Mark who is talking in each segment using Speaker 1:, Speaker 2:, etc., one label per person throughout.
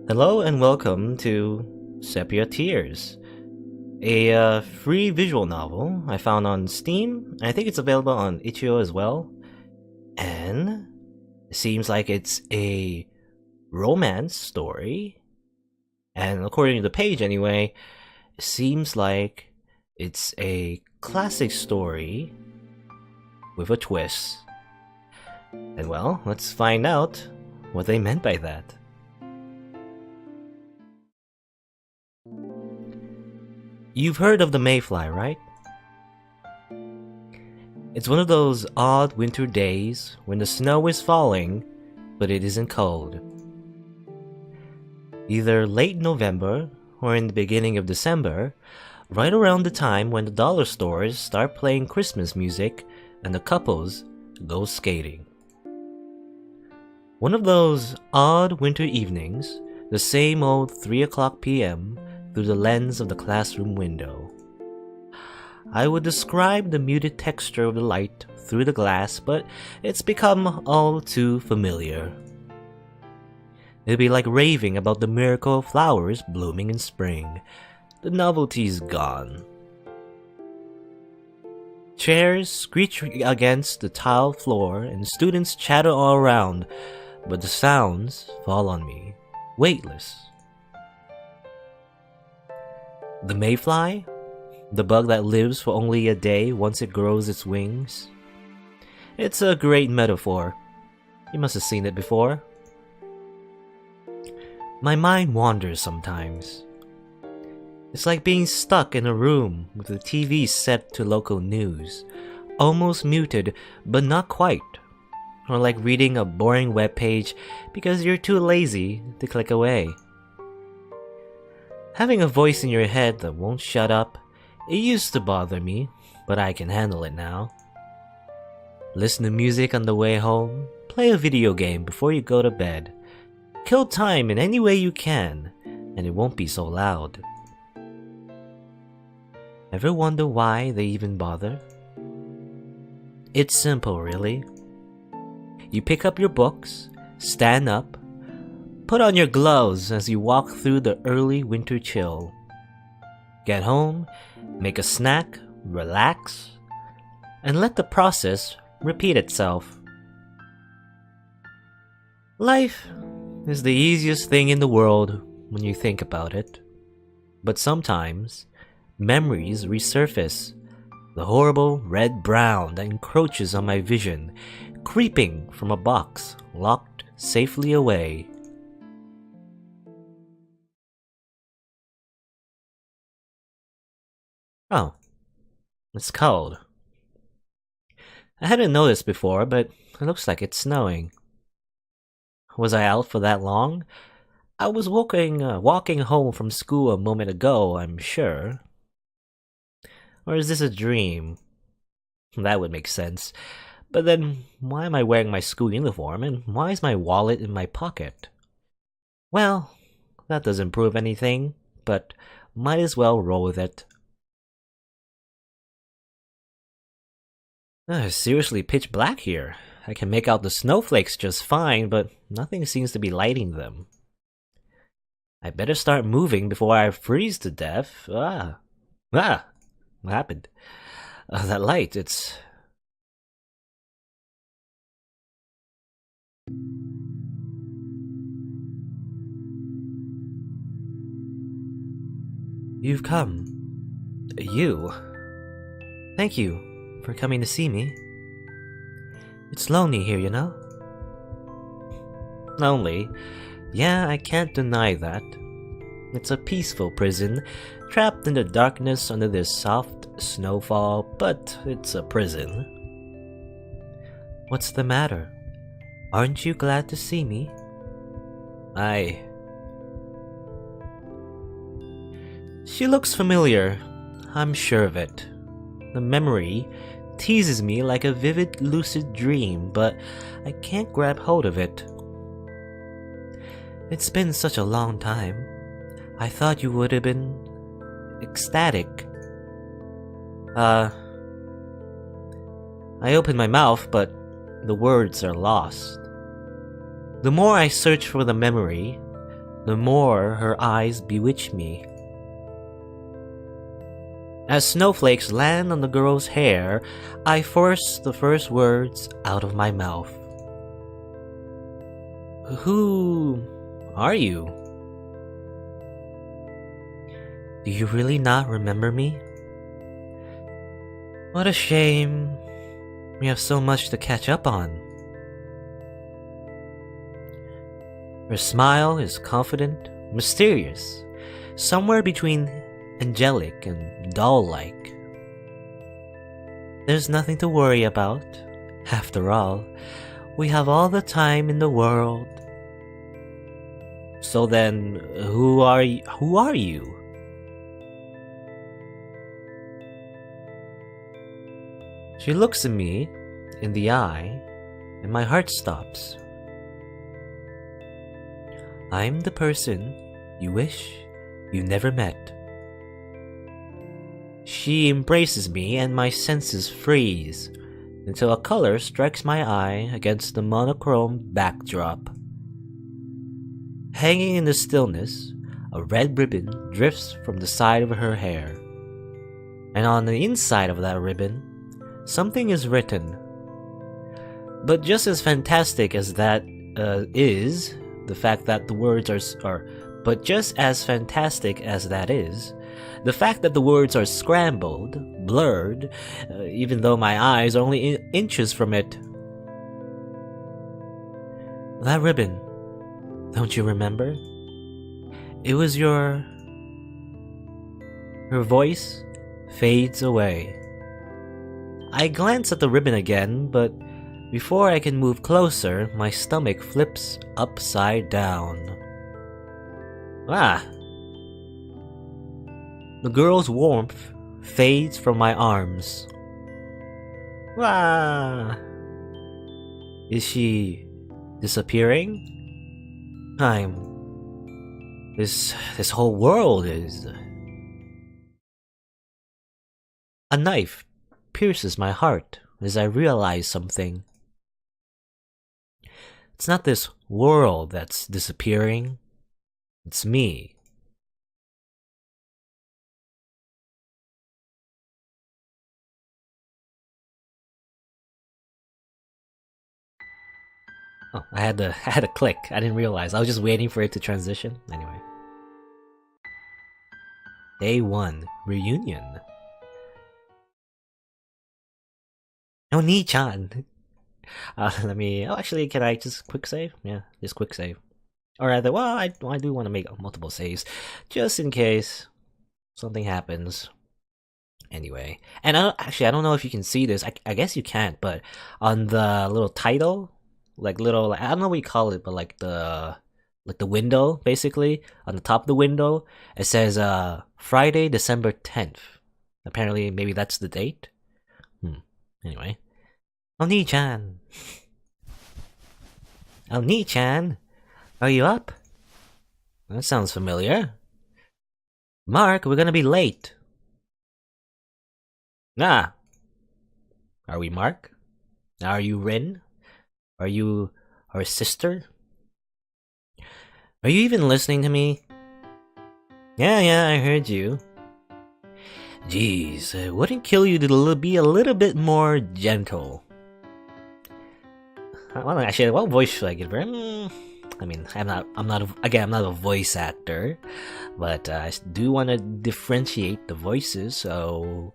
Speaker 1: Hello and welcome to Sepia Tears, a free visual novel I found on Steam. I think it's available on itch.io as well. And it seems like it's a romance story. And according to the page anyway, it seems like it's a classic story with a twist. And well, let's find out what they meant by that. You've heard of the mayfly, right? It's one of those odd winter days when the snow is falling, but it isn't cold. Either late November or in the beginning of December, right around the time when the dollar stores start playing Christmas music and the couples go skating. One of those odd winter evenings, the same old 3:00 p.m., through the lens of the classroom window. I would describe the muted texture of the light through the glass, but it's become all too familiar. It'd be like raving about the miracle of flowers blooming in spring. The novelty's gone. Chairs screech against the tile floor and students chatter all around, but the sounds fall on me, weightless. The mayfly? The bug that lives for only a day once it grows its wings? It's a great metaphor. You must have seen it before. My mind wanders sometimes. It's like being stuck in a room with the TV set to local news, almost muted, but not quite. Or like reading a boring webpage because you're too lazy to click away. Having a voice in your head that won't shut up, it used to bother me, but I can handle it now. Listen to music on the way home, play a video game before you go to bed. Kill time in any way you can, and it won't be so loud. Ever wonder why they even bother? It's simple, really. You pick up your books, stand up, put on your gloves as you walk through the early winter chill. Get home, make a snack, relax, and let the process repeat itself. Life is the easiest thing in the world when you think about it. But sometimes, memories resurface. The horrible red-brown that encroaches on my vision, creeping from a box locked safely away. Oh, it's cold. I hadn't noticed before, but it looks like it's snowing. Was I out for that long? I was walking home from school a moment ago, I'm sure. Or is this a dream? That would make sense. But then, why am I wearing my school uniform, and why is my wallet in my pocket? Well, that doesn't prove anything, but might as well roll with it. It's seriously pitch black here. I can make out the snowflakes just fine, but nothing seems to be lighting them. I better start moving before I freeze to death. What happened? That light, it's... You've come. You. Thank you for coming to see me. It's lonely here, you know? Lonely? Yeah, I can't deny that. It's a peaceful prison, trapped in the darkness under this soft snowfall, but it's a prison. What's the matter? Aren't you glad to see me? She looks familiar. I'm sure of it. The memory teases me like a vivid, lucid dream, but I can't grab hold of it. It's been such a long time. I thought you would have been ecstatic. I open my mouth, but the words are lost. The more I search for the memory, the more her eyes bewitch me. As snowflakes land on the girl's hair, I force the first words out of my mouth. Who are you? Do you really not remember me? What a shame. We have so much to catch up on. Her smile is confident, mysterious, somewhere between angelic and doll-like. There's nothing to worry about. After all, we have all the time in the world. So then, who are you? She looks at me in the eye, and my heart stops. I'm the person you wish you never met. She embraces me, and my senses freeze until a color strikes my eye against the monochrome backdrop. Hanging in the stillness, a red ribbon drifts from the side of her hair, and on the inside of that ribbon, something is written. But just as fantastic as that is, the fact that the words but just as fantastic as that is, the fact that the words are scrambled, blurred, even though my eyes are only inches from it. That ribbon, don't you remember? It was your... Her voice fades away. I glance at the ribbon again, but before I can move closer, my stomach flips upside down. Ah! The girl's warmth fades from my arms. Ah! Is she disappearing? This whole world is... A knife pierces my heart as I realize something. It's not this world that's disappearing. It's me. Oh, I had to click. I didn't realize. I was just waiting for it to transition. Anyway. Day 1. Reunion. No Ni-chan. Let me... Oh, actually, can I just quick save? Yeah, just quick save. Or rather, well, I do want to make multiple saves. Just in case something happens. Anyway. And I don't know if you can see this. I guess you can't, but on the little title... I don't know what you call it, but like the window, basically, on the top of the window, it says Friday, December 10th. Apparently, maybe that's the date. Anyway. Oni-chan! Oni-chan! Are you up? That sounds familiar. Mark, we're gonna be late. Ah! Are we Mark? Are you Rin? Are you our sister? Are you even listening to me? Yeah, I heard you. Jeez, wouldn't kill you to be a little bit more gentle. Well, actually, what voice should I give her? I mean, I'm not a voice actor, but I do want to differentiate the voices, so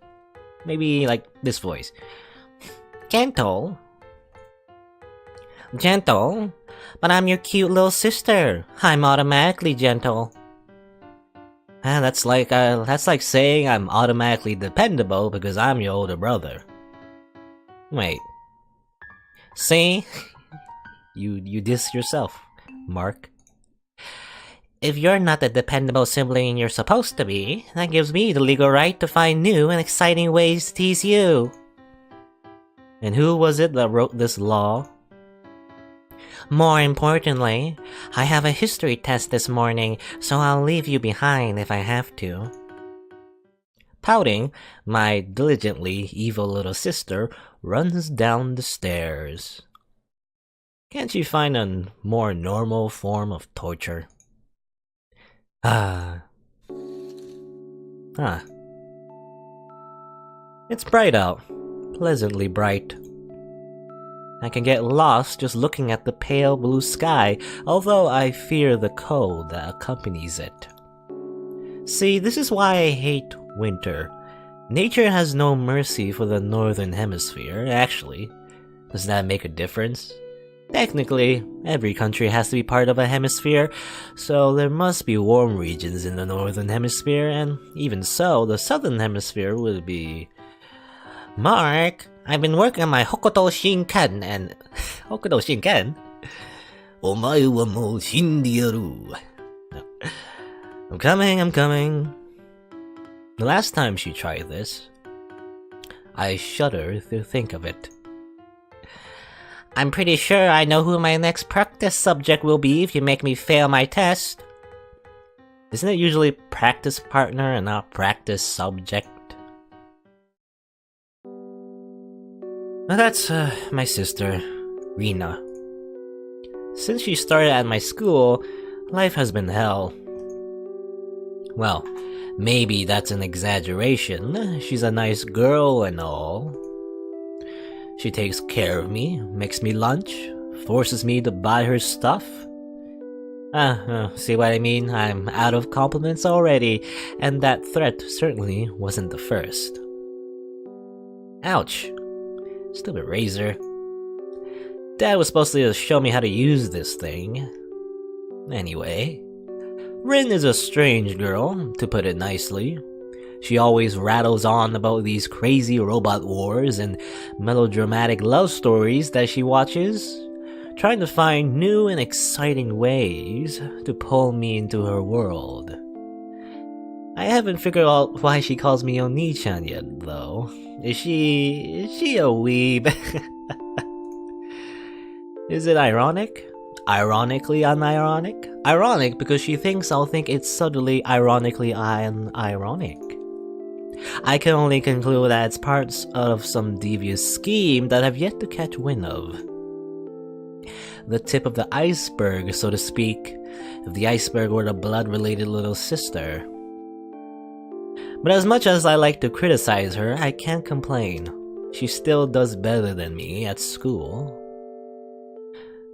Speaker 1: maybe like this voice. Gentle, but I'm your cute little sister. I'm automatically gentle. That's like saying I'm automatically dependable because I'm your older brother. Wait. See? You diss yourself, Mark. If you're not the dependable sibling you're supposed to be, that gives me the legal right to find new and exciting ways to tease you. And who was it that wrote this law? More importantly, I have a history test this morning, so I'll leave you behind if I have to. Pouting, my diligently evil little sister runs down the stairs. Can't you find a more normal form of torture? Ah. Huh. It's bright out. Pleasantly bright. I can get lost just looking at the pale blue sky, although I fear the cold that accompanies it. See, this is why I hate winter. Nature has no mercy for the northern hemisphere, actually. Does that make a difference? Technically, every country has to be part of a hemisphere, so there must be warm regions in the northern hemisphere, and even so, the southern hemisphere would be... Mark, I've been working on my Hokuto Shinken and... Hokuto Shinken? Omae wa mou shindiyaru. No. I'm coming. The last time she tried this, I shudder to think of it. I'm pretty sure I know who my next practice subject will be if you make me fail my test. Isn't it usually practice partner and not practice subject? Now that's my sister, Rina. Since she started at my school, life has been hell. Well, maybe that's an exaggeration. She's a nice girl and all. She takes care of me, makes me lunch, forces me to buy her stuff. See what I mean? I'm out of compliments already, and that threat certainly wasn't the first. Ouch. Stupid razor. Dad was supposed to show me how to use this thing. Anyway, Rin is a strange girl, to put it nicely. She always rattles on about these crazy robot wars and melodramatic love stories that she watches, trying to find new and exciting ways to pull me into her world. I haven't figured out why she calls me Oni-chan yet, though. Is she a weeb? Is it ironic? Ironically unironic? Ironic because she thinks I'll think it's subtly ironically ironic. I can only conclude that it's parts of some devious scheme that I've yet to catch wind of. The tip of the iceberg, so to speak, if the iceberg were the blood-related little sister. But as much as I like to criticize her, I can't complain. She still does better than me at school.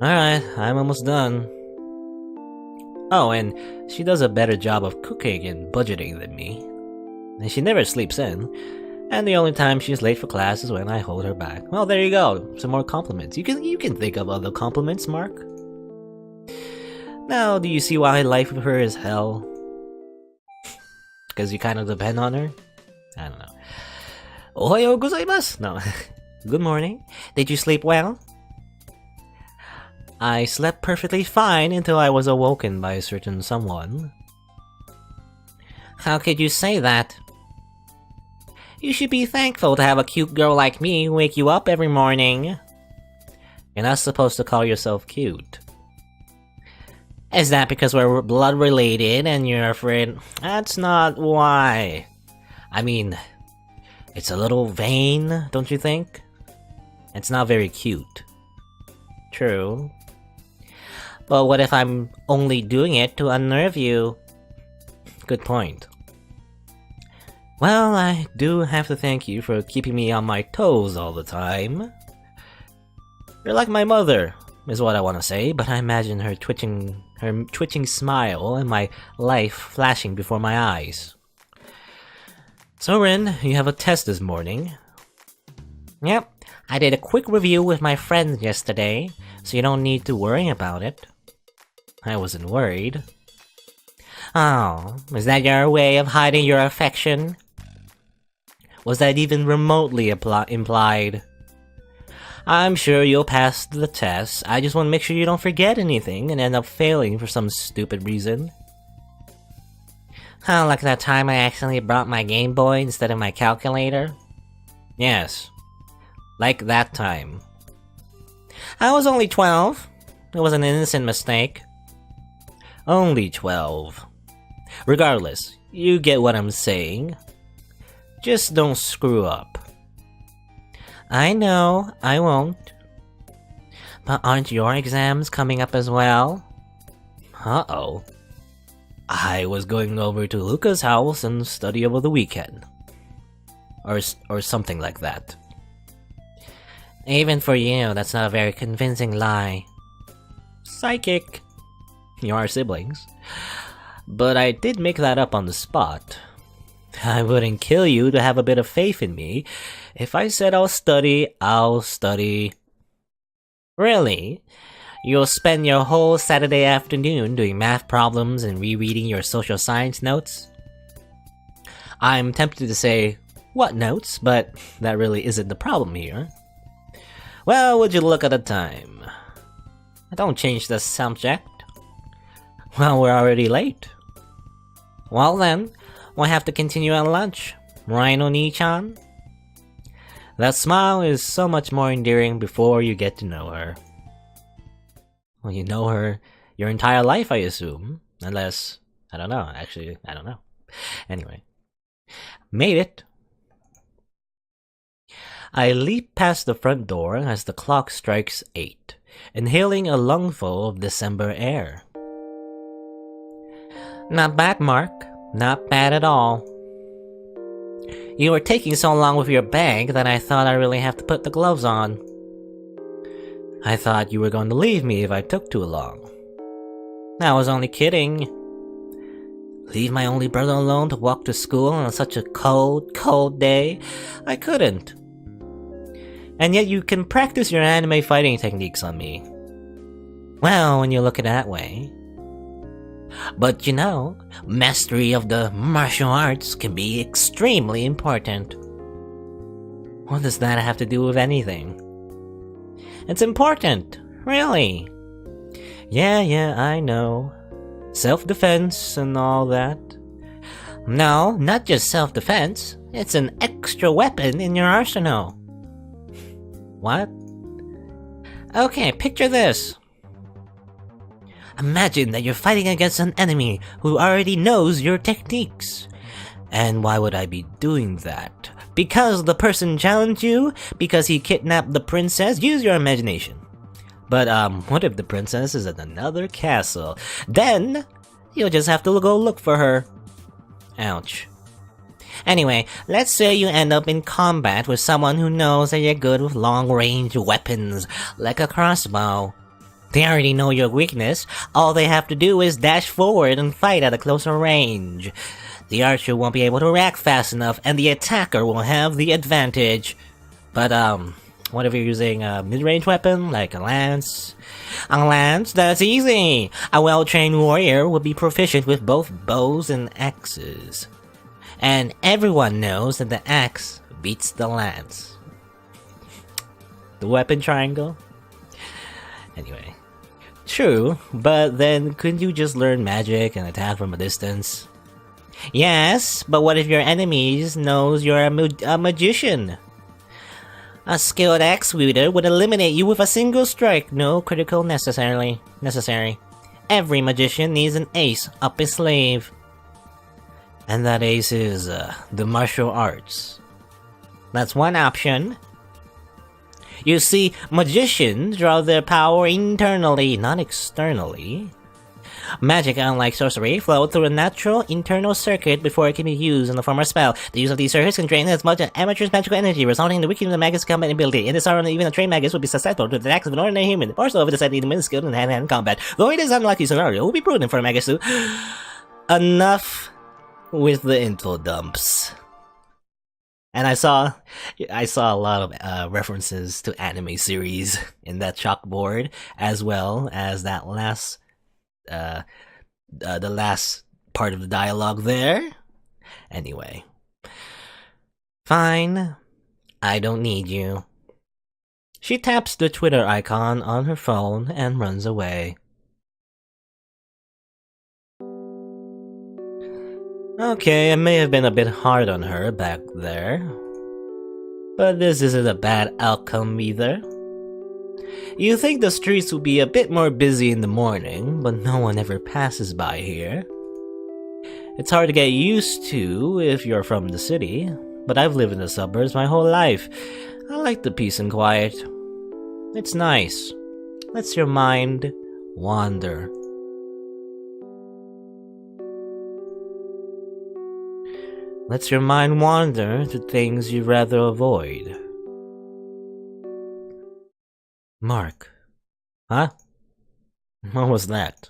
Speaker 1: Alright, I'm almost done. Oh, and she does a better job of cooking and budgeting than me. And she never sleeps in, and the only time she's late for class is when I hold her back. Well, there you go, some more compliments. You can think of other compliments, Mark. Now, do you see why life with her is hell? Because you kind of depend on her? I don't know. Ohayo gozaimasu! No. Good morning. Did you sleep well? I slept perfectly fine until I was awoken by a certain someone. How could you say that? You should be thankful to have a cute girl like me wake you up every morning. You're not supposed to call yourself cute. Is that because we're blood related and you're afraid? That's not why. I mean, it's a little vain, don't you think? It's not very cute. True. But what if I'm only doing it to unnerve you? Good point. Well, I do have to thank you for keeping me on my toes all the time. You're like my mother, is what I want to say, but I imagine her twitching smile and my life flashing before my eyes. So Rin, you have a test this morning. Yep, I did a quick review with my friends yesterday, so you don't need to worry about it. I wasn't worried. Oh, is that your way of hiding your affection? Was that even remotely implied? I'm sure you'll pass the test. I just want to make sure you don't forget anything and end up failing for some stupid reason. Oh, like that time I accidentally brought my Game Boy instead of my calculator? Yes. Like that time. I was only 12. It was an innocent mistake. Only 12. Regardless, you get what I'm saying. Just don't screw up. I know, I won't. But aren't your exams coming up as well? Uh-oh. I was going over to Luca's house and study over the weekend. Or something like that. Even for you, that's not a very convincing lie. Psychic. You are siblings. But I did make that up on the spot. I wouldn't kill you to have a bit of faith in me. If I said I'll study, I'll study. Really? You'll spend your whole Saturday afternoon doing math problems and rereading your social science notes? I'm tempted to say, what notes? But that really isn't the problem here. Well, would you look at the time? Don't change the subject. Well, we're already late. Well then, we'll have to continue at lunch. Right, Oni-chan? That smile is so much more endearing before you get to know her. Well, you know her your entire life, I assume. Unless, I don't know, actually, I don't know. Anyway. Made it. I leap past the front door as the clock strikes 8, inhaling a lungful of December air. Not bad, Mark. Not bad at all. You were taking so long with your bag that I thought I really have to put the gloves on. I thought you were going to leave me if I took too long. I was only kidding. Leave my only brother alone to walk to school on such a cold, cold day? I couldn't. And yet you can practice your anime fighting techniques on me. Well, when you look at it that way. But you know, mastery of the martial arts can be extremely important. What does that have to do with anything? It's important, really. Yeah, I know. Self-defense and all that. No, not just self-defense. It's an extra weapon in your arsenal. What? Okay, picture this. Imagine that you're fighting against an enemy who already knows your techniques. And why would I be doing that? Because the person challenged you? Because he kidnapped the princess? Use your imagination. But, what if the princess is in another castle? Then, you'll just have to go look for her. Ouch. Anyway, let's say you end up in combat with someone who knows that you're good with long-range weapons, like a crossbow. They already know your weakness. All they have to do is dash forward and fight at a closer range. The archer won't be able to react fast enough, and the attacker will have the advantage. But, what if you're using a mid-range weapon, like a lance? A lance? That's easy! A well-trained warrior will be proficient with both bows and axes. And everyone knows that the axe beats the lance. The weapon triangle? Anyway. True, but then couldn't you just learn magic and attack from a distance? Yes, but what if your enemies knows you're a magician? A skilled axe wielder would eliminate you with a single strike, no critical necessary. Every magician needs an ace up his sleeve. And that ace is, the martial arts. That's one option. You see, magicians draw their power internally, not externally. Magic, unlike sorcery, flows through a natural internal circuit before it can be used in the form of spell. The use of these circuits can drain as much as amateur's magical energy, resulting in the weakening of the magic's combat ability. In this hour, even a trained magist would be susceptible to the attacks of an ordinary human, or so if it decided to be skilled in hand-to-hand combat. Though it is an unlucky scenario, it would be prudent for a magist to... Enough with the info dumps. And I saw a lot of references to anime series in that chalkboard, as well as that last, the last part of the dialogue there. Anyway. Fine. I don't need you. She taps the Twitter icon on her phone and runs away. Okay, I may have been a bit hard on her back there, but this isn't a bad outcome either. You think the streets will be a bit more busy in the morning, but no one ever passes by here. It's hard to get used to if you're from the city, but I've lived in the suburbs my whole life. I like the peace and quiet. It's nice. Lets your mind wander. lets your mind wander to things you'd rather avoid. Mark. Huh? What was that?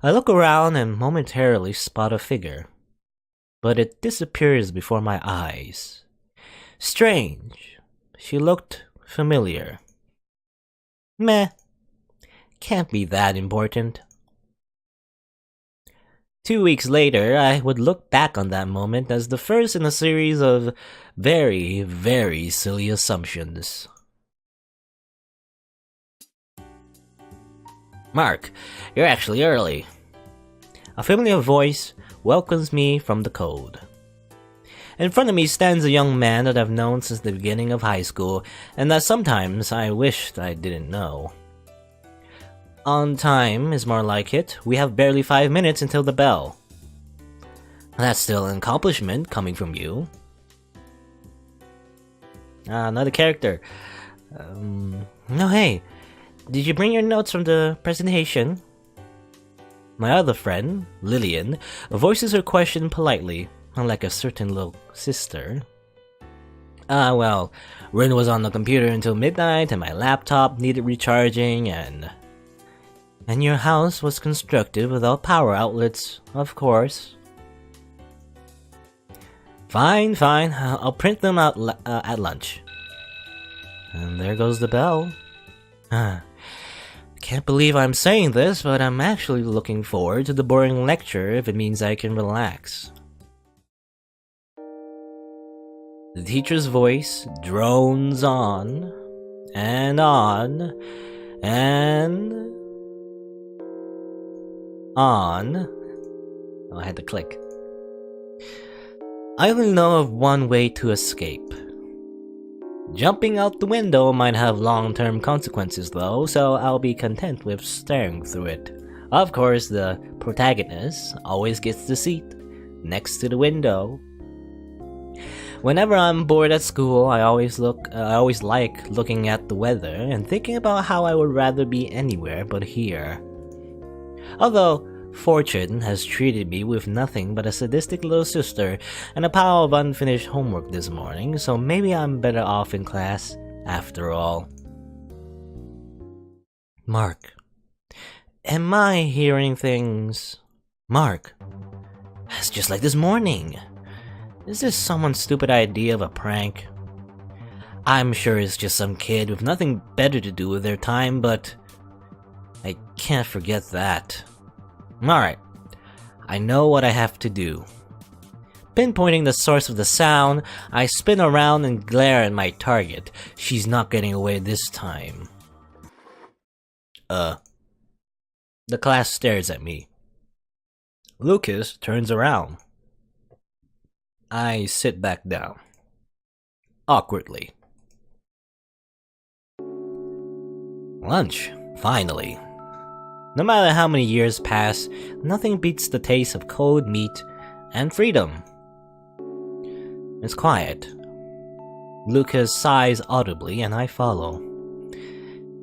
Speaker 1: I look around and momentarily spot a figure, but it disappears before my eyes. Strange. She looked familiar. Meh. Can't be that important. 2 weeks later, I would look back on that moment as the first in a series of very, very silly assumptions. Mark, you're actually early. A familiar voice welcomes me from the code. In front of me stands a young man that I've known since the beginning of high school, and that sometimes I wished I didn't know. On time is more like it. We have barely 5 minutes until the bell. That's still an accomplishment coming from you. Another character. No, hey. Did you bring your notes from the presentation? My other friend, Lillian, voices her question politely, unlike a certain little sister. Well, Rin was on the computer until midnight, and my laptop needed recharging, and your house was constructed without power outlets, of course. Fine, I'll print them out at lunch. And there goes the bell. Can't believe I'm saying this, but I'm actually looking forward to the boring lecture if it means I can relax. The teacher's voice drones on, and on, and on. Oh, I had to click. I only know of one way to escape. Jumping out the window might have long-term consequences though, so I'll be content with staring through it. Of course, the protagonist always gets the seat next to the window. Whenever I'm bored at school, I always like looking at the weather and thinking about how I would rather be anywhere but here. Although fortune has treated me with nothing but a sadistic little sister and a pile of unfinished homework this morning, so maybe I'm better off in class after all. Mark. Am I hearing things? Mark. It's just like this morning. Is this someone's stupid idea of a prank? I'm sure it's just some kid with nothing better to do with their time, but I can't forget that. Alright, I know what I have to do. Pinpointing the source of the sound, I spin around and glare at my target. She's not getting away this time. The class stares at me. Lucas turns around. I sit back down. Awkwardly. Lunch, finally. No matter how many years pass, nothing beats the taste of cold meat and freedom. It's quiet. Lucas sighs audibly and I follow.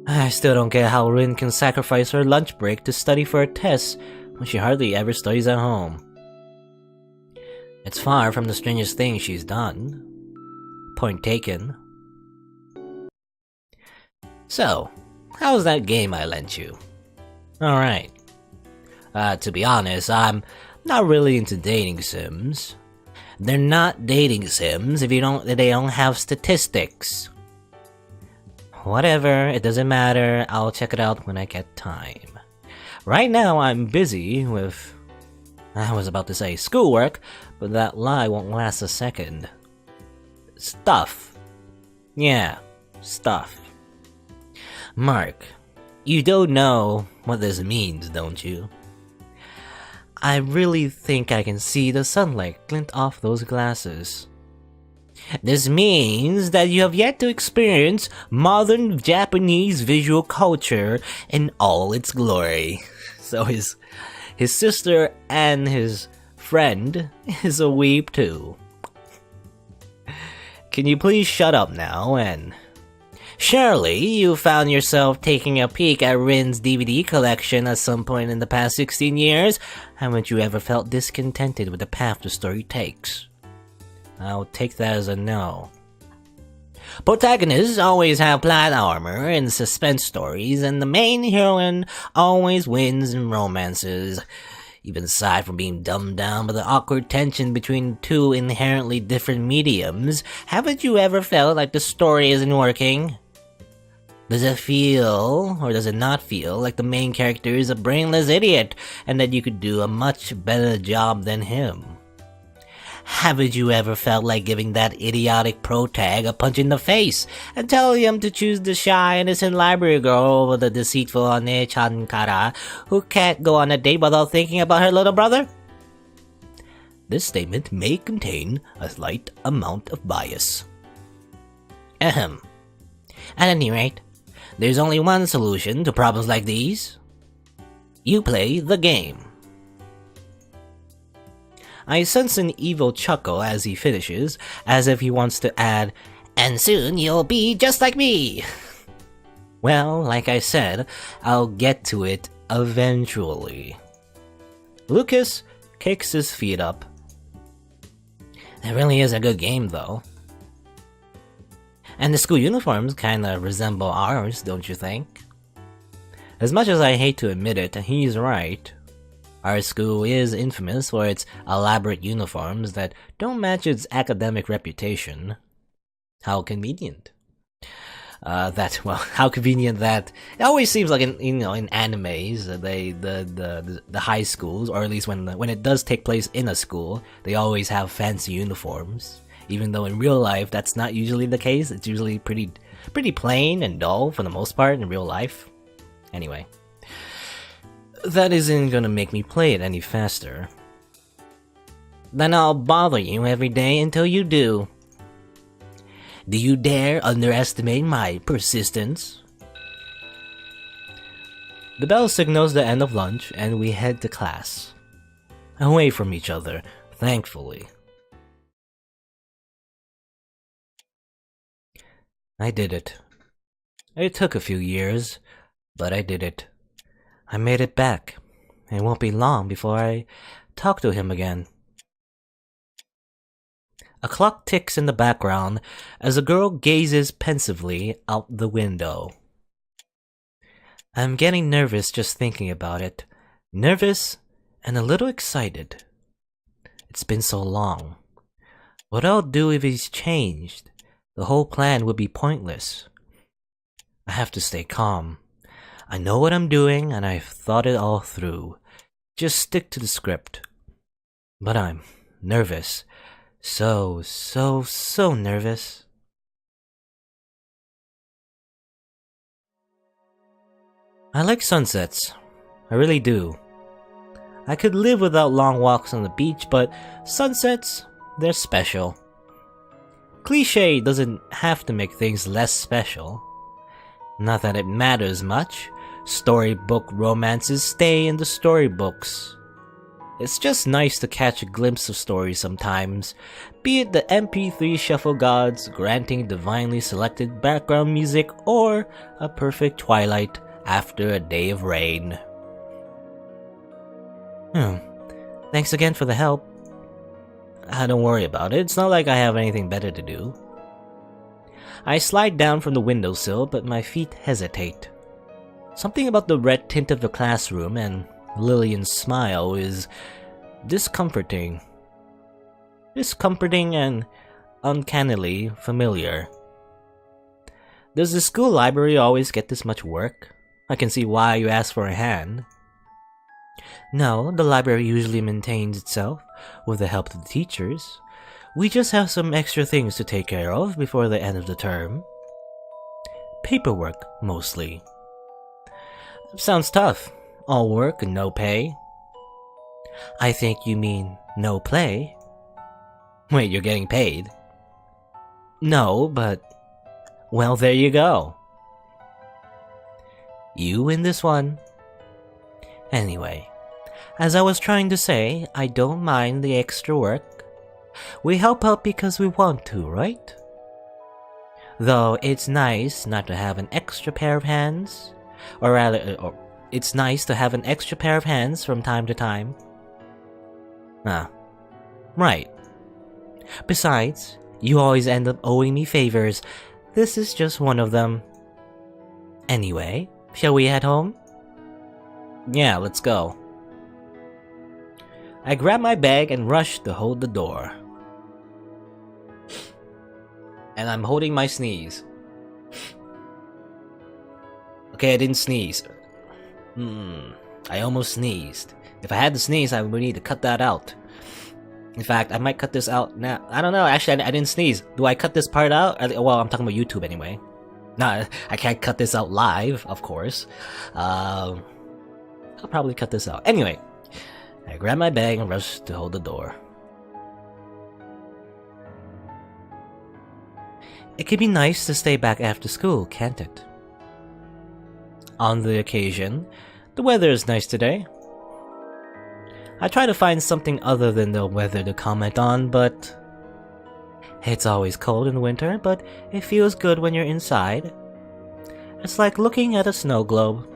Speaker 1: I still don't get how Rin can sacrifice her lunch break to study for a test when she hardly ever studies at home. It's far from the strangest thing she's done. Point taken. So, how's that game I lent you? Alright. To be honest, I'm not really into dating sims. They're not dating sims if they don't have statistics. Whatever, it doesn't matter, I'll check it out when I get time. Right now I'm busy with, I was about to say schoolwork, but that lie won't last a second. Stuff. Yeah, stuff. Mark, you don't know what this means, don't you? I really think I can see the sunlight glint off those glasses. This means that you have yet to experience modern Japanese visual culture in all its glory. So his sister and his friend is a weeb too. Can you please shut up now and... Surely you found yourself taking a peek at Rin's DVD collection at some point in the past 16 years. Haven't you ever felt discontented with the path the story takes? I'll take that as a no. Protagonists always have plot armor in suspense stories, and the main heroine always wins in romances. Even aside from being dumbed down by the awkward tension between two inherently different mediums, haven't you ever felt like the story isn't working? Does it feel, or does it not feel, like the main character is a brainless idiot, and that you could do a much better job than him? Haven't you ever felt like giving that idiotic protag a punch in the face, and telling him to choose the shy, innocent library girl over the deceitful Ane Chankara, who can't go on a date without thinking about her little brother? This statement may contain a slight amount of bias. Ahem. At any rate, there's only one solution to problems like these. You play the game. I sense an evil chuckle as he finishes, as if he wants to add, "And soon you'll be just like me." Well, like I said, I'll get to it eventually. Lucas kicks his feet up. It really is a good game, though. And the school uniforms kinda resemble ours, don't you think? As much as I hate to admit it, he's right. Our school is infamous for its elaborate uniforms that don't match its academic reputation. How convenient. How convenient that it always seems like in animes, the high schools, or at least when it does take place in a school, they always have fancy uniforms. Even though in real life that's not usually the case, it's usually pretty plain and dull for the most part in real life. Anyway, that isn't gonna make me play it any faster. Then I'll bother you every day until you do. Do you dare underestimate my persistence? The bell signals the end of lunch and we head to class. Away from each other, thankfully. I did it. It took a few years, but I did it. I made it back. It won't be long before I talk to him again. A clock ticks in the background as a girl gazes pensively out the window. I'm getting nervous just thinking about it. Nervous and a little excited. It's been so long. What I'll do if he's changed? The whole plan would be pointless. I have to stay calm. I know what I'm doing and I've thought it all through. Just stick to the script. But I'm nervous. So nervous. I like sunsets. I really do. I could live without long walks on the beach, but sunsets, they're special. Cliché doesn't have to make things less special. Not that it matters much. Storybook romances stay in the storybooks. It's just nice to catch a glimpse of stories sometimes, be it the MP3 shuffle gods granting divinely selected background music or a perfect twilight after a day of rain. Thanks again for the help. Don't worry about it, it's not like I have anything better to do. I slide down from the windowsill, but my feet hesitate. Something about the red tint of the classroom and Lillian's smile is discomforting. Discomforting and uncannily familiar. Does the school library always get this much work? I can see why you asked for a hand. No, the library usually maintains itself with the help of the teachers. We just have some extra things to take care of before the end of the term. Paperwork, mostly. Sounds tough. All work and no pay. I think you mean no play. Wait, you're getting paid? No, but... well, there you go. You win this one. Anyway, as I was trying to say, I don't mind the extra work. We help out because we want to, right? Though it's nice not to have an extra pair of hands. Or rather, it's nice to have an extra pair of hands from time to time. Ah, right. Besides, you always end up owing me favors. This is just one of them. Anyway, shall we head home? Yeah, let's go. I grab my bag and rush to hold the door. And I'm holding my sneeze. Okay, I didn't sneeze. I almost sneezed. If I had to sneeze, I would need to cut that out. In fact, I might cut this out now. I don't know, actually, I didn't sneeze. Do I cut this part out? Well, I'm talking about YouTube anyway. No, I can't cut this out live, of course. I'll probably cut this out. Anyway, I grab my bag and rush to hold the door. It can be nice to stay back after school, can't it? On the occasion, the weather is nice today. I try to find something other than the weather to comment on, but it's always cold in the winter, but it feels good when you're inside. It's like looking at a snow globe.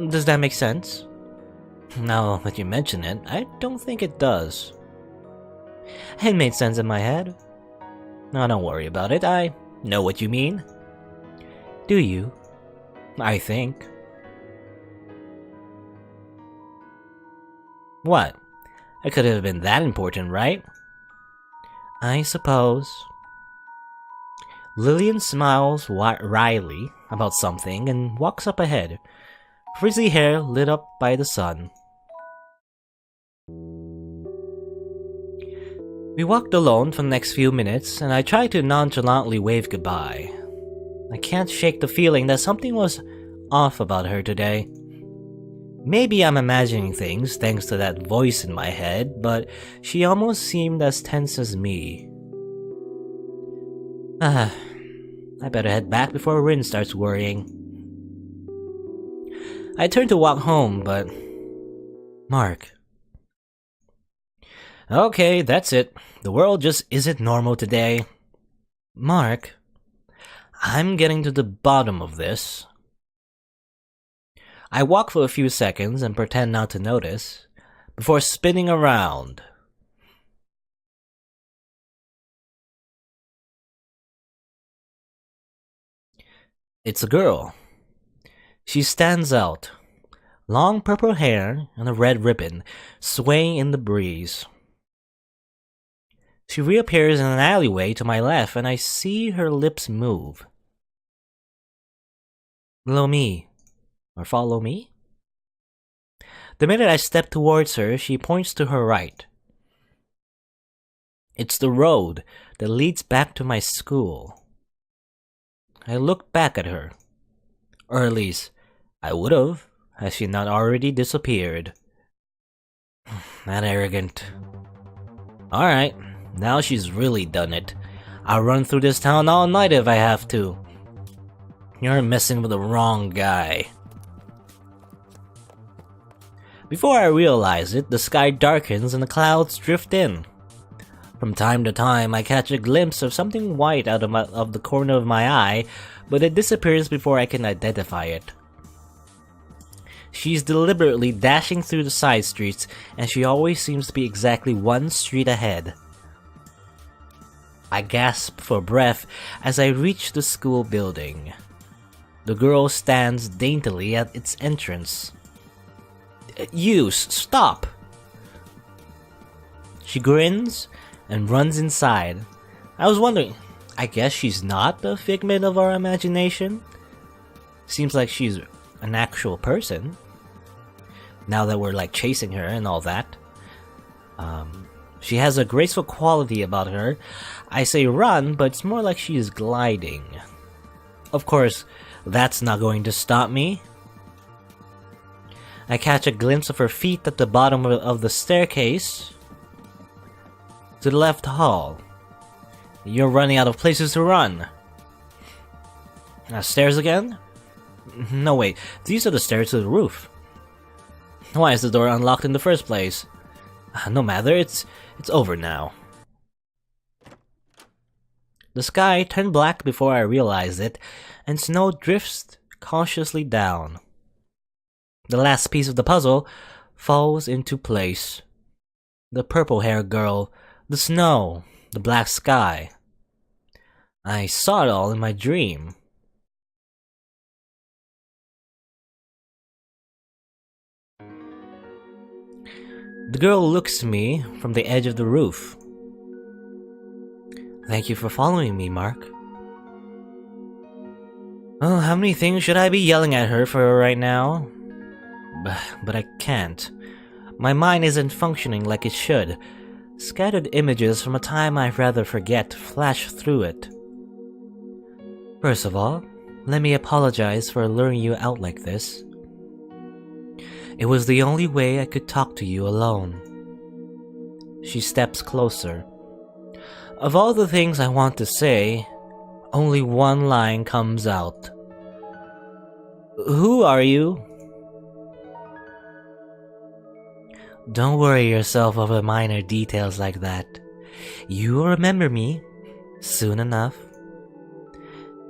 Speaker 1: Does that make sense? Now that you mention it, I don't think it does. It made sense in my head. No, don't worry about it, I know what you mean. Do you? I think. What? It could have been that important, right? I suppose. Lillian smiles wryly about something and walks up ahead, frizzy hair lit up by the sun. We walked alone for the next few minutes, and I tried to nonchalantly wave goodbye. I can't shake the feeling that something was off about her today. Maybe I'm imagining things thanks to that voice in my head, but she almost seemed as tense as me. I better head back before Rin starts worrying. I turned to walk home, but... Mark. Okay, that's it. The world just isn't normal today. Mark, I'm getting to the bottom of this. I walk for a few seconds and pretend not to notice, before spinning around. It's a girl. She stands out. Long purple hair and a red ribbon swaying in the breeze. She reappears in an alleyway to my left, and I see her lips move. Follow me. Or follow me? The minute I step towards her, she points to her right. It's the road that leads back to my school. I look back at her. Or at least, I would've, has she not already disappeared. That arrogant. Alright, now she's really done it. I'll run through this town all night if I have to. You're messing with the wrong guy. Before I realize it, the sky darkens and the clouds drift in. From time to time, I catch a glimpse of something white out of the corner of my eye, but it disappears before I can identify it. She's deliberately dashing through the side streets, and she always seems to be exactly one street ahead. I gasp for breath as I reach the school building. The girl stands daintily at its entrance. You, stop! She grins and runs inside. I was wondering, I guess she's not a figment of our imagination? Seems like she's an actual person. Now that we're like chasing her and all that. She has a graceful quality about her. I say run, but it's more like she is gliding. Of course, that's not going to stop me. I catch a glimpse of her feet at the bottom of the staircase to the left hall. You're running out of places to run. Stairs again? No, wait. These are the stairs to the roof. Why is the door unlocked in the first place? No matter, it's over now. The sky turned black before I realized it, and snow drifts cautiously down. The last piece of the puzzle falls into place. The purple-haired girl, the snow, the black sky. I saw it all in my dream. The girl looks at me from the edge of the roof. Thank you for following me, Mark. Oh, how many things should I be yelling at her for right now? But I can't. My mind isn't functioning like it should. Scattered images from a time I'd rather forget flash through it. First of all, let me apologize for luring you out like this. It was the only way I could talk to you alone. She steps closer. Of all the things I want to say, only one line comes out. Who are you? Don't worry yourself over minor details like that. You will remember me soon enough.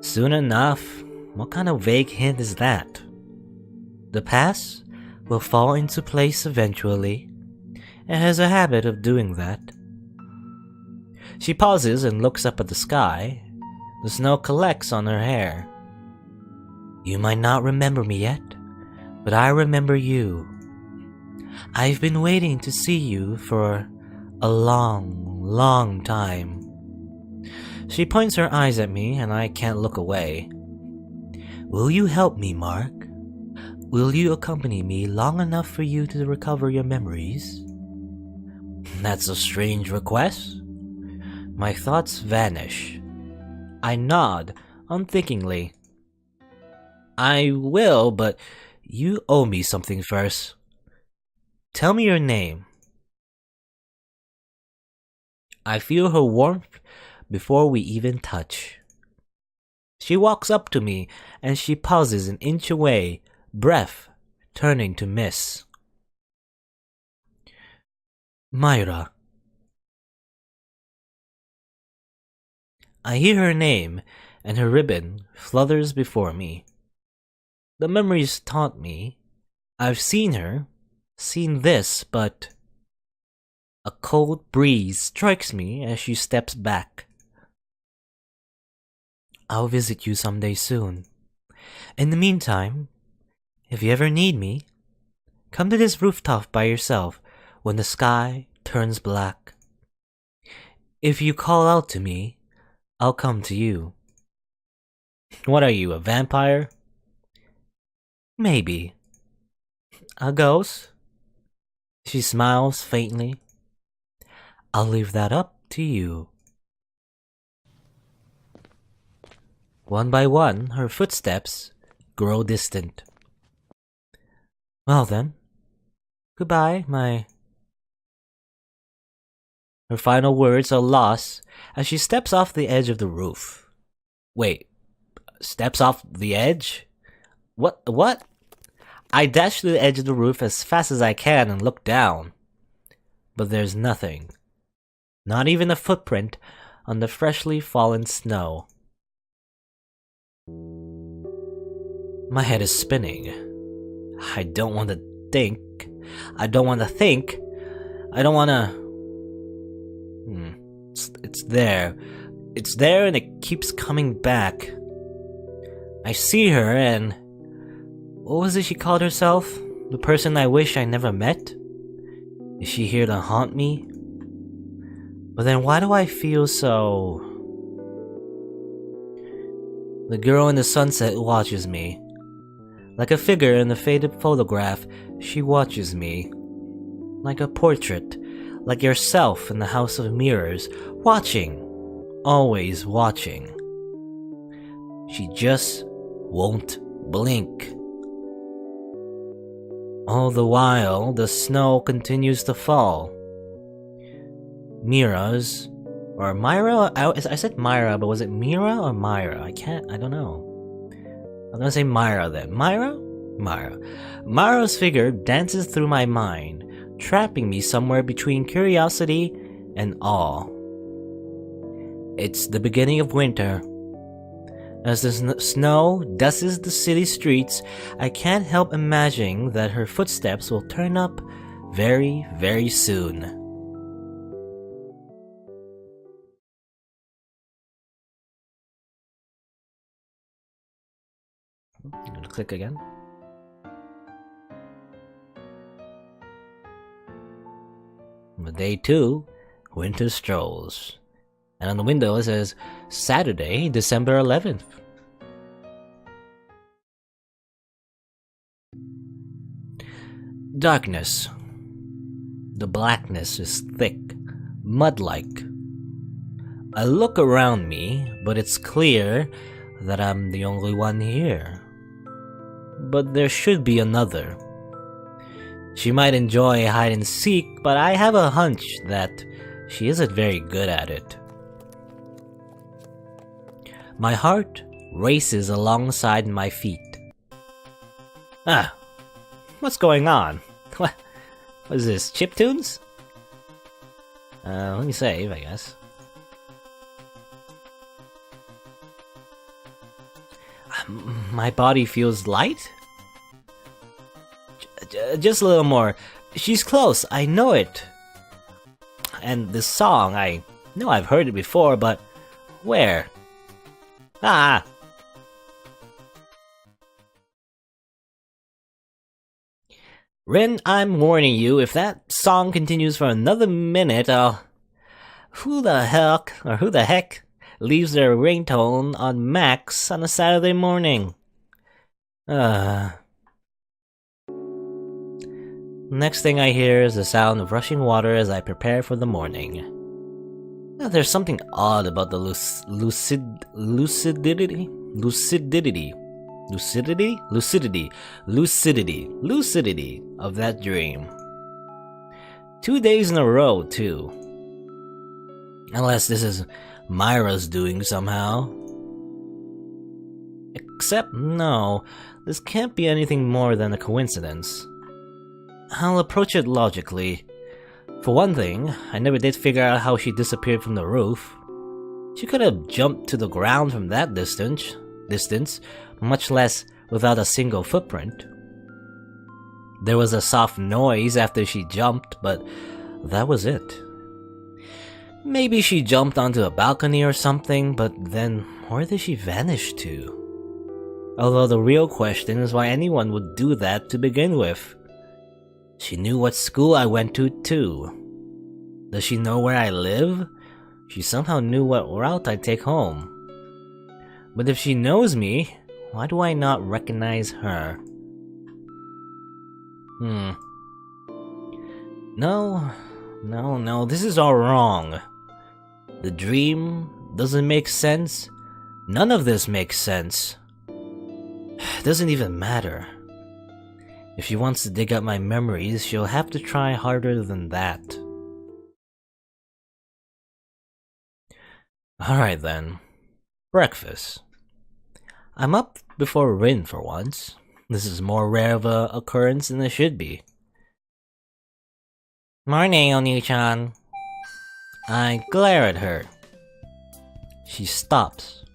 Speaker 1: Soon enough? What kind of vague hint is that? The past will fall into place eventually. It has a habit of doing that. She pauses and looks up at the sky. The snow collects on her hair. You might not remember me yet, but I remember you. I've been waiting to see you for a long, long time. She points her eyes at me and I can't look away. Will you help me, Mark? Will you accompany me long enough for you to recover your memories? That's a strange request. My thoughts vanish. I nod unthinkingly. I will, but you owe me something first. Tell me your name. I feel her warmth before we even touch. She walks up to me and she pauses an inch away, breath turning to mist. Myra. I hear her name and her ribbon flutters before me. The memories taunt me. I've seen her, seen this, but a cold breeze strikes me as she steps back. I'll visit you someday soon. In the meantime, if you ever need me, come to this rooftop by yourself when the sky turns black. If you call out to me, I'll come to you. What are you, a vampire? Maybe. A ghost? She smiles faintly. I'll leave that up to you. One by one, her footsteps grow distant. Well then, goodbye, my... Her final words are lost as she steps off the edge of the roof. Wait, steps off the edge? What? I dash to the edge of the roof as fast as I can and look down. But there's nothing. Not even a footprint on the freshly fallen snow. My head is spinning. I don't want to think. I don't want to... It's there. It's there and it keeps coming back. I see her and... What was it she called herself? The person I wish I never met? Is she here to haunt me? But then why do I feel so... The girl in the sunset watches me. Like a figure in a faded photograph, she watches me. Like a portrait, like yourself in the House of Mirrors, watching, always watching. She just won't blink. All the while, the snow continues to fall. Mira's, or Myra, I said Myra, but was it Mira or Myra? I don't know. I'm gonna say Myra then. Myra? Myra. Myra's figure dances through my mind, trapping me somewhere between curiosity and awe. It's the beginning of winter. As the snow dusts the city streets, I can't help imagining that her footsteps will turn up very, very soon. I'm gonna click again. Day 2, Winter Strolls. And on the window it says Saturday, December 11th. Darkness. The blackness is thick, mud-like. I look around me, but it's clear that I'm the only one here. But there should be another. She might enjoy hide and seek, but I have a hunch that she isn't very good at it. My heart races alongside my feet. What's going on? What is this, chiptunes? Let me save, I guess. My body feels light? Just a little more. She's close, I know it. And this song, I know I've heard it before, but where? Rin, I'm warning you, if that song continues for another minute, who the heck leaves their ringtone on max on a Saturday morning? Next thing I hear is the sound of rushing water as I prepare for the morning. There's something odd about the lucidity of that dream. 2 days in a row, too. Unless this is Myra's doing somehow. Except, no, this can't be anything more than a coincidence. I'll approach it logically. For one thing, I never did figure out how she disappeared from the roof. She could have jumped to the ground from that distance, much less without a single footprint. There was a soft noise after she jumped, but that was it. Maybe she jumped onto a balcony or something, but then where did she vanish to? Although the real question is why anyone would do that to begin with. She knew what school I went to, too. Does she know where I live? She somehow knew what route I'd take home. But if she knows me, why do I not recognize her? No, this is all wrong. The dream doesn't make sense. None of this makes sense. It doesn't even matter. If she wants to dig up my memories, she'll have to try harder than that. Alright then. Breakfast. I'm up before Rin for once. This is more rare of a occurrence than it should be. Morning, Oni-chan. I glare at her. She stops.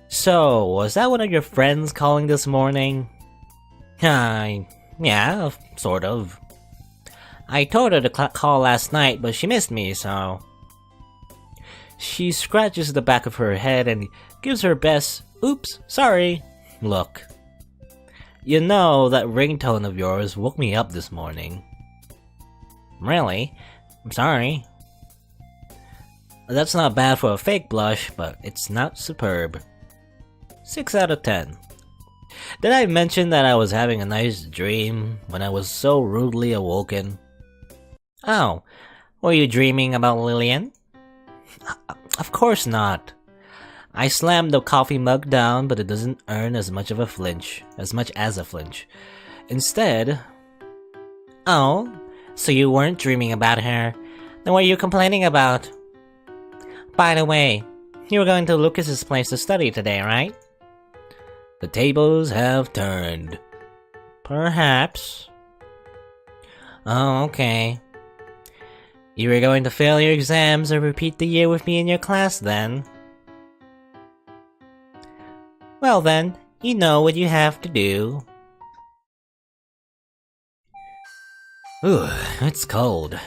Speaker 1: So, was that one of your friends calling this morning? Yeah, sort of. I told her to call last night, but she missed me, so... She scratches the back of her head and gives her best, oops, sorry, look. You know, that ringtone of yours woke me up this morning. Really? I'm sorry. That's not bad for a fake blush, but it's not superb. 6 out of 10. Did I mention that I was having a nice dream when I was so rudely awoken? Oh, were you dreaming about Lillian? Of course not. I slammed the coffee mug down, but it doesn't earn as much as a flinch. Instead... Oh, so you weren't dreaming about her. Then what are you complaining about? By the way, you were going to Lucas's place to study today, right? The tables have turned. Perhaps. Oh, okay. You were going to fail your exams or repeat the year with me in your class then. Well then, you know what you have to do. Ooh, it's cold.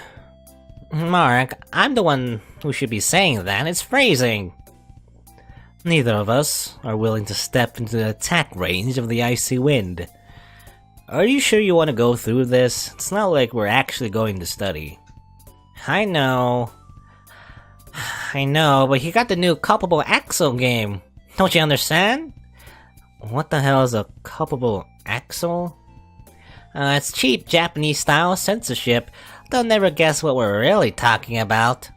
Speaker 1: Mark, I'm the one who should be saying that. It's freezing. Neither of us are willing to step into the attack range of the icy wind. Are you sure you want to go through this? It's not like we're actually going to study. I know, but he got the new culpable axle game. Don't you understand? What the hell is a culpable axle? It's cheap Japanese-style censorship. They'll never guess what we're really talking about.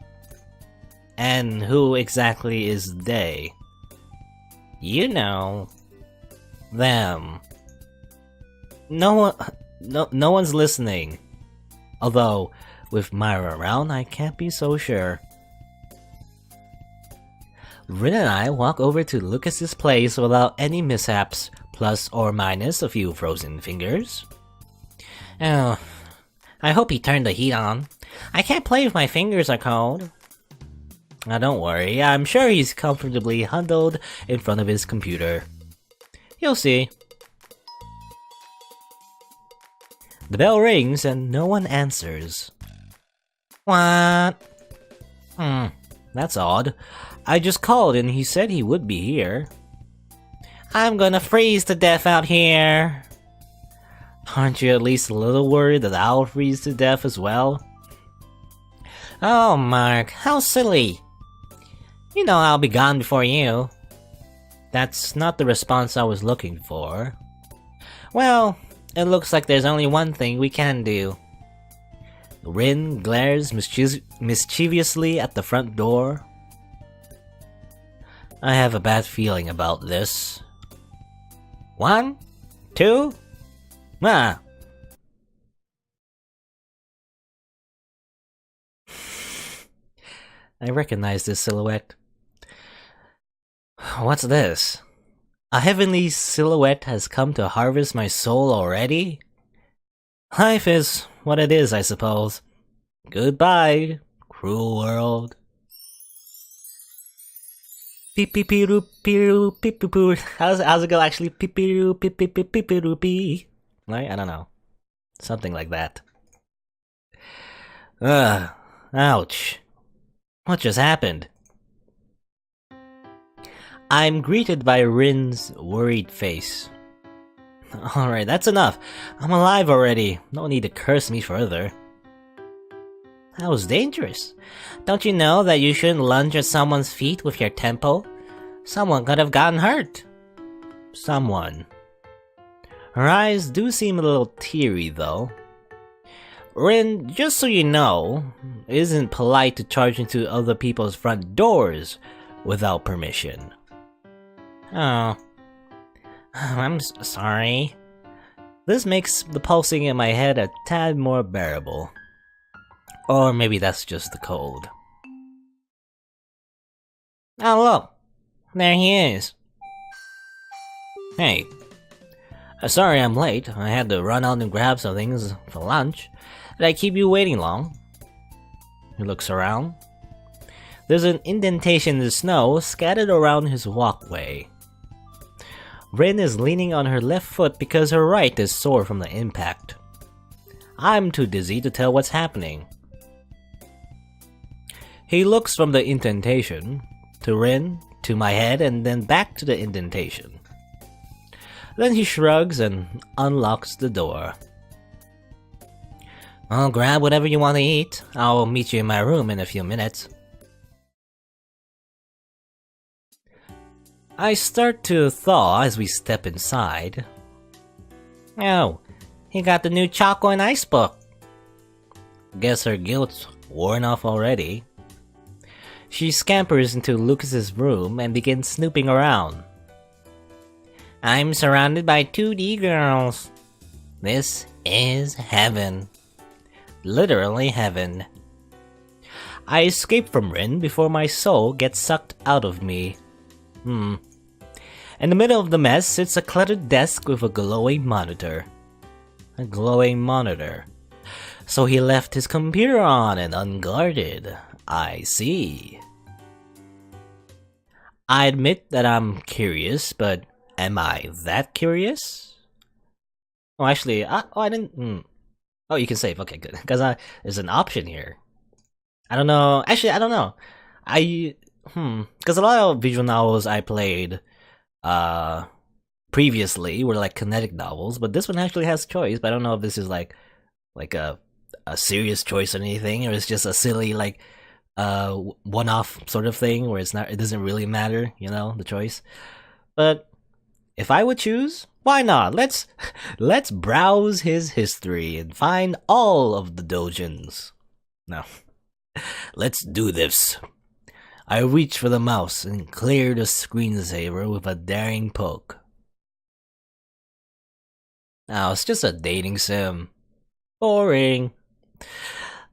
Speaker 1: And who exactly is they? You know. Them. No one's listening. Although, with Myra around, I can't be so sure. Rin and I walk over to Lucas's place without any mishaps, plus or minus a few frozen fingers. Oh, I hope he turned the heat on. I can't play if my fingers are cold. Now don't worry, I'm sure he's comfortably huddled in front of his computer. You'll see. The bell rings and no one answers. What? That's odd. I just called and he said he would be here. I'm gonna freeze to death out here. Aren't you at least a little worried that I'll freeze to death as well? Oh, Mark, how silly. You know I'll be gone before you. That's not the response I was looking for. Well, it looks like there's only one thing we can do. Rin glares mischievously at the front door. I have a bad feeling about this. 1, 2, ah! I recognize this silhouette. What's this? A heavenly silhouette has come to harvest my soul already? Life is what it is, I suppose. Goodbye, cruel world. How's it go actually? Right? I don't know. Something like that. Ouch. What just happened? I'm greeted by Rin's worried face. Alright, that's enough. I'm alive already. No need to curse me further. That was dangerous. Don't you know that you shouldn't lunge at someone's feet with your tempo? Someone could have gotten hurt. Someone. Her eyes do seem a little teary, though. Rin, just so you know, it isn't polite to charge into other people's front doors without permission. Oh. I'm sorry. This makes the pulsing in my head a tad more bearable. Or maybe that's just the cold. Oh look! There he is. Hey. Sorry I'm late. I had to run out and grab some things for lunch. Did I keep you waiting long? He looks around. There's an indentation in the snow scattered around his walkway. Rin is leaning on her left foot because her right is sore from the impact. I'm too dizzy to tell what's happening. He looks from the indentation, to Rin, to my head, and then back to the indentation. Then he shrugs and unlocks the door. I'll grab whatever you want to eat. I'll meet you in my room in a few minutes. I start to thaw as we step inside. Oh, he got the new Choco and Ice book. Guess her guilt's worn off already. She scampers into Lucas's room and begins snooping around. I'm surrounded by 2D girls. This is heaven. Literally heaven. I escape from Rin before my soul gets sucked out of me. In the middle of the mess sits a cluttered desk with a glowing monitor. A glowing monitor. So he left his computer on and unguarded. I see. I admit that I'm curious, but am I that curious? Oh, actually, I didn't. Oh, you can save. Okay, good. Because there's an option here. I don't know. Actually, I don't know. Because a lot of visual novels I played, previously were like kinetic novels, but this one actually has choice. But I don't know if this is like a serious choice or anything, or it's just a silly like one-off sort of thing where it doesn't really matter, the choice. But if I would choose, why not? Let's browse his history and find all of the dojins. No. Let's do this. I reach for the mouse and clear the screensaver with a daring poke. Now, it's just a dating sim. Boring.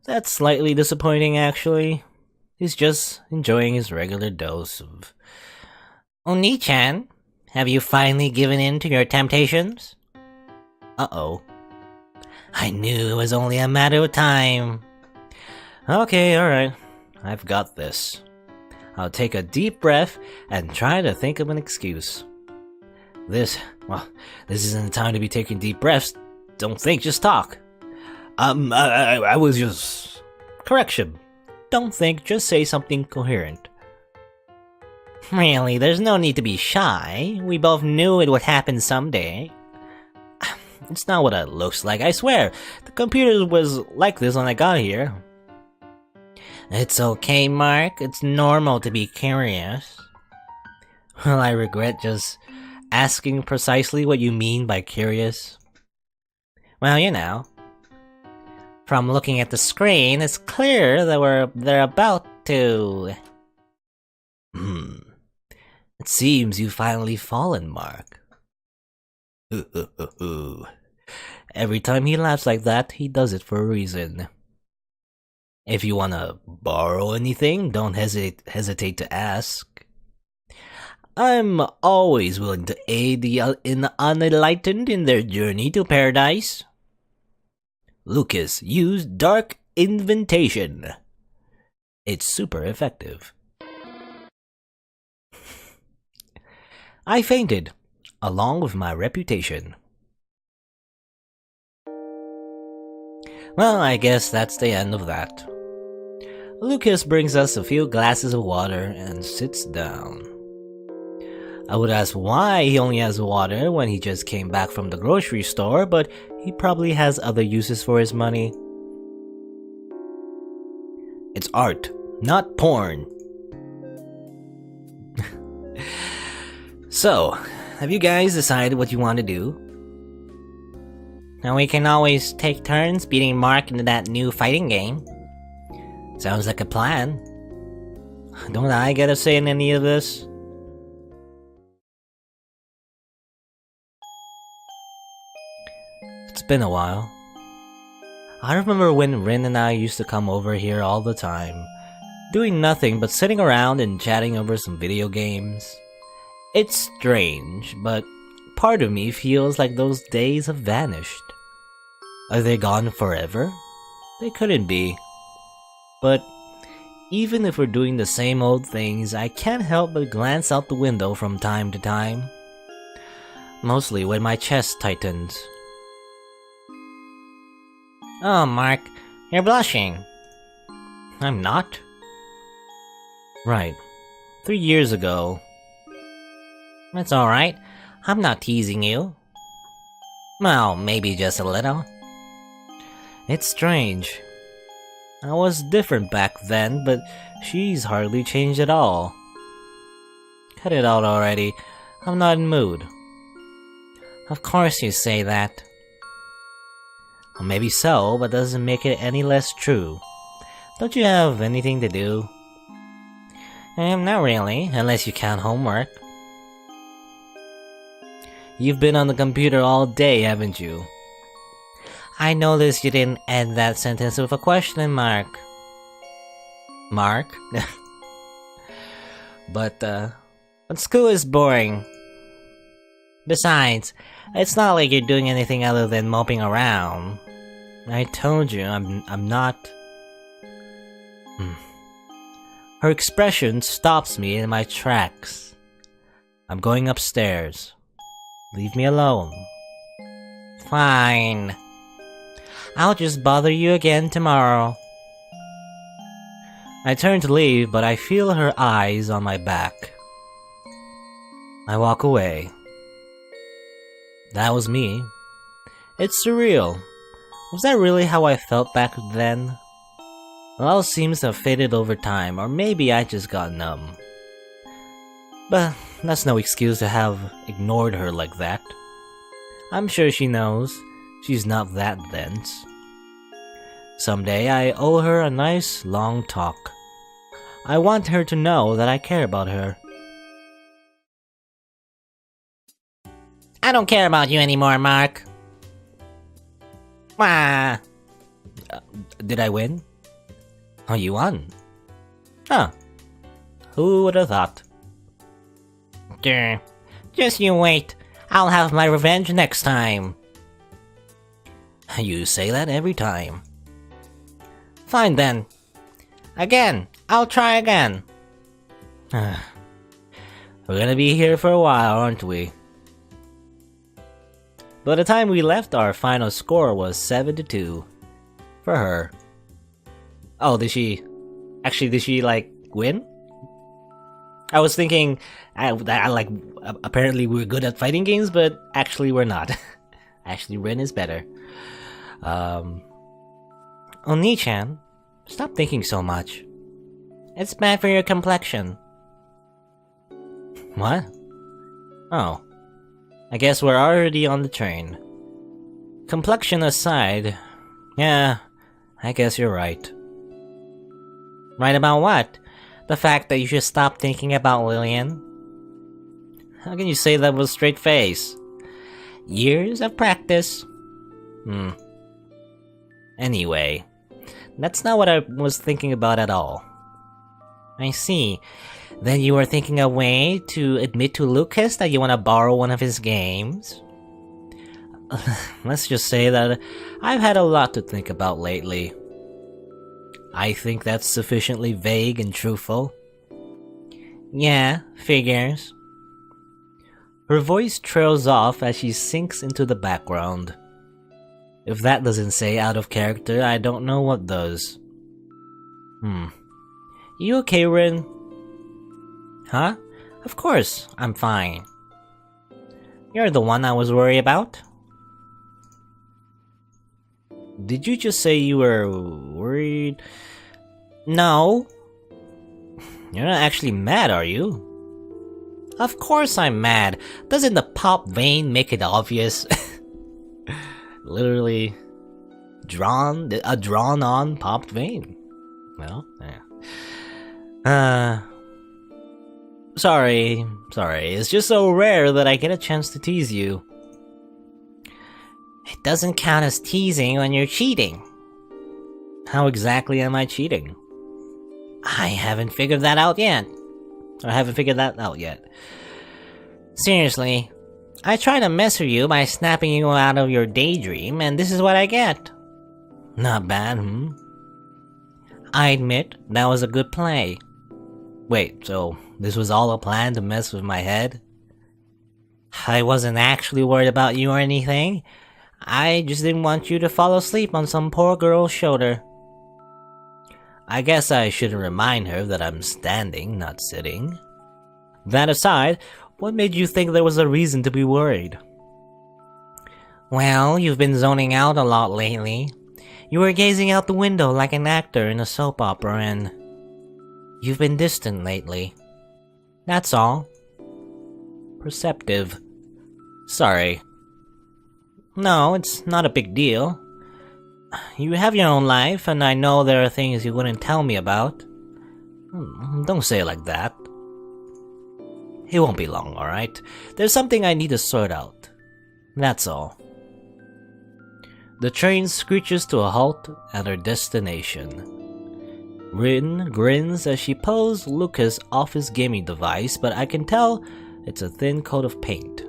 Speaker 1: That's slightly disappointing, actually. He's just enjoying his regular dose of... Oni-chan, have you finally given in to your temptations? Uh-oh. I knew it was only a matter of time. Okay, alright. I've got this. I'll take a deep breath and try to think of an excuse. This isn't the time to be taking deep breaths. Don't think, just talk. I was just... Correction. Don't think, just say something coherent. Really, there's no need to be shy. We both knew it would happen someday. It's not what it looks like, I swear. The computer was like this when I got here. It's okay, Mark. It's normal to be curious. Well, I regret just asking precisely what you mean by curious. Well, from looking at the screen, it's clear that they're about to... It seems you've finally fallen, Mark. Every time he laughs like that, he does it for a reason. If you wanna borrow anything, don't hesitate to ask. I'm always willing to aid the unenlightened in their journey to paradise. Lucas, use Dark Invitation. It's super effective. I fainted, along with my reputation. Well, I guess that's the end of that. Lucas brings us a few glasses of water and sits down. I would ask why he only has water when he just came back from the grocery store, but he probably has other uses for his money. It's art, not porn. So, have you guys decided what you want to do? Now we can always take turns beating Mark into that new fighting game. Sounds like a plan. Don't I get a say in any of this? It's been a while. I remember when Rin and I used to come over here all the time, doing nothing but sitting around and chatting over some video games. It's strange, but part of me feels like those days have vanished. Are they gone forever? They couldn't be. But even if we're doing the same old things, I can't help but glance out the window from time to time. Mostly when my chest tightens. Oh, Mark, you're blushing. I'm not. Right. 3 years ago. It's alright. I'm not teasing you. Well, maybe just a little. It's strange. I was different back then, but she's hardly changed at all. Cut it out already. I'm not in mood. Of course you say that. Well, maybe so, but doesn't make it any less true. Don't you have anything to do? Not really, unless you count homework. You've been on the computer all day, haven't you? I noticed you didn't end that sentence with a question mark. Mark? But school is boring. Besides, it's not like you're doing anything other than moping around. I told you, I'm not... Her expression stops me in my tracks. I'm going upstairs. Leave me alone. Fine. I'll just bother you again tomorrow. I turn to leave, but I feel her eyes on my back. I walk away. That was me. It's surreal. Was that really how I felt back then? It all seems to have faded over time, or maybe I just got numb. But that's no excuse to have ignored her like that. I'm sure she knows she's not that dense. Someday I owe her a nice long talk. I want her to know that I care about her. I don't care about you anymore, Mark. Wah. Did I win? Oh, you won. Huh. Who would have thought? Just you wait. I'll have my revenge next time. You say that every time. Fine then. Again. I'll try again. We're gonna be here for a while, aren't we? By the time we left, our final score was 7-2. For her. Oh, did she... Actually, did she, like, win? I was thinking... apparently we're good at fighting games, but actually we're not. Actually, Ren is better. Oni-chan, stop thinking so much. It's bad for your complexion. What? Oh. I guess we're already on the train. Complexion aside, yeah, I guess you're right. Right about what? The fact that you should stop thinking about Lillian? How can you say that with a straight face? Years of practice. Anyway, that's not what I was thinking about at all. I see. Then you were thinking a way to admit to Lucas that you want to borrow one of his games? Let's just say that I've had a lot to think about lately. I think that's sufficiently vague and truthful. Yeah, figures. Her voice trails off as she sinks into the background. If that doesn't say out of character, I don't know what does. You okay, Rin? Huh? Of course, I'm fine. You're the one I was worried about. Did you just say you were worried? No. You're not actually mad, are you? Of course I'm mad. Doesn't the pop vein make it obvious? Literally a drawn-on popped vein. Well, yeah. Sorry. It's just so rare that I get a chance to tease you. It doesn't count as teasing when you're cheating. How exactly am I cheating? I haven't figured that out yet. Seriously, I try to mess with you by snapping you out of your daydream, and this is what I get. Not bad, I admit, that was a good play. Wait, so this was all a plan to mess with my head? I wasn't actually worried about you or anything. I just didn't want you to fall asleep on some poor girl's shoulder. I guess I shouldn't remind her that I'm standing, not sitting. That aside, what made you think there was a reason to be worried? Well, you've been zoning out a lot lately. You were gazing out the window like an actor in a soap opera, and you've been distant lately. That's all. Perceptive. Sorry. No, it's not a big deal. You have your own life, and I know there are things you wouldn't tell me about. Don't say it like that. It won't be long, alright? There's something I need to sort out. That's all. The train screeches to a halt at her destination. Rin grins as she pulls Lucas off his gaming device, but I can tell it's a thin coat of paint.